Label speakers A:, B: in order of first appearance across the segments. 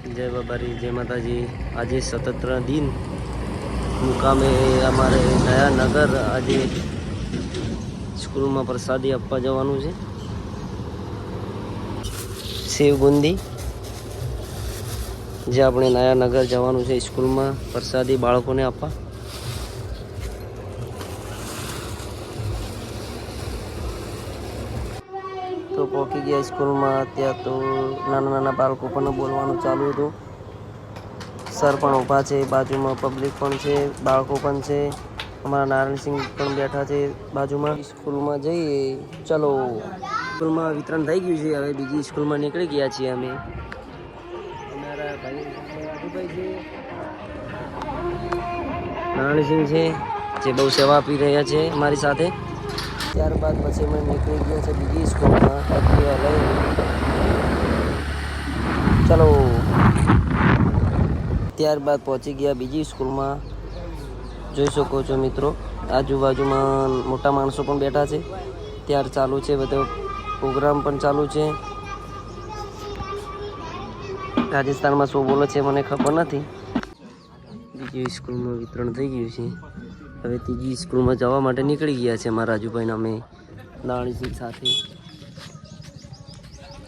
A: जय बाबारी जय माता जी। आज स्वतंत्र दिन मुकामे अमारे नया नगर आज स्कूल में प्रसादी आपवा जवानुं छे। सेव बूंदी जे अपने नया नगर जवानुं छे स्कूल में प्रसादी बाळकोने आपवा। तो पहुंची गया स्कूल में। अत्यार तो नाना नाना बाळको पण बोलवानुं चालू हतुं। सर पण ऊभा छे, बाजू में पब्लिक पण छे, बाळको पण छे। हमारा नारायण सिंह पण बैठा छे बाजू में। स्कूल में जईए चलो। स्कूल में वितरण थई गयुं छे। हवे बीजी स्कूल में निकળી ગયા છીએ અમે। અમારા ભાઈ રાજુભાઈ છે, નારાયણ સિંહ છે જે બહુ સેવા આપી રહ્યા છે અમારી સાથે। ત્યારબાદ પછી અમે નીકળી ગયા છે બીજી સ્કૂલમાં એક્ટિવા લઈને। ચલો ત્યારબાદ પહોંચી ગયા બીજી સ્કૂલમાં। જોઈ શકો છો મિત્રો, આજુબાજુમાં મોટા માણસો પણ બેઠા છે। ત્યાર ચાલુ છે બધો પ્રોગ્રામ પણ ચાલુ છે। રાજસ્થાનમાં શું બોલે છે મને ખબર નથી। બીજી સ્કૂલમાં વિતરણ થઈ ગયું છે। હવે ત્રીજી સ્કૂલમાં જવા માટે નીકળી ગયા છે અમારા રાજુભાઈના અમે નારાયણસિંહ સાથે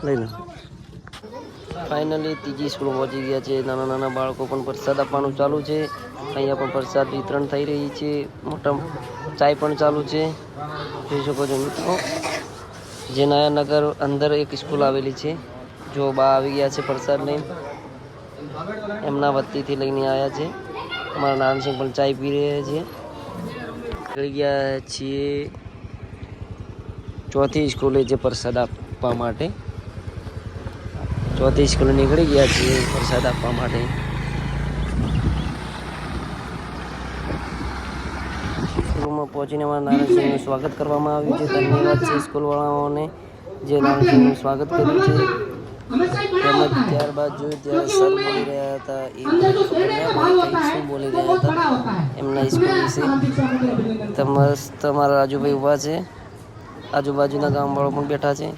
A: લઈને। फाइनली तीजी स्कूल पहुंची गया है। नाना नाना बाळको पण प्रसाद आपवानुं चालू है। अहींया पण प्रसाद वितरण थई रही है। मोटा चाय पण चालू है। जोई शको छो मित्रों, जे नया नगर अंदर एक स्कूल आवेली है। जो बा आवी गया है प्रसाद लईने, एमना वतीथी लईने आया है। हमारा नारायण सिंह पण चाय पी रहे छे। निकળી ગયા છીએ ચોથી સ્કૂલે જે પ્રસાદ આપવા માટે। ચોથી સ્કૂલે નીકળી ગયા છીએ પ્રસાદ આપવા માટે। સ્કૂલમાં પહોંચીને અમારા નારાયણ સિંહનું સ્વાગત કરવામાં આવ્યું છે। ધન્યવાદ છે સ્કૂલવાળાઓને જે નારાયણ સિંહનું સ્વાગત કર્યું છે। તેમજ ત્યારબાદ જોયું ત્યારે સર બોલી રહ્યા હતા, એ ખબર ના પડી કંઈક શું બોલી રહ્યા હતા એમના સ્કૂલ વિશે। તમારા રાજુભાઈ ઊભા છે, આજુબાજુના ગામવાળો પણ બેઠા છે।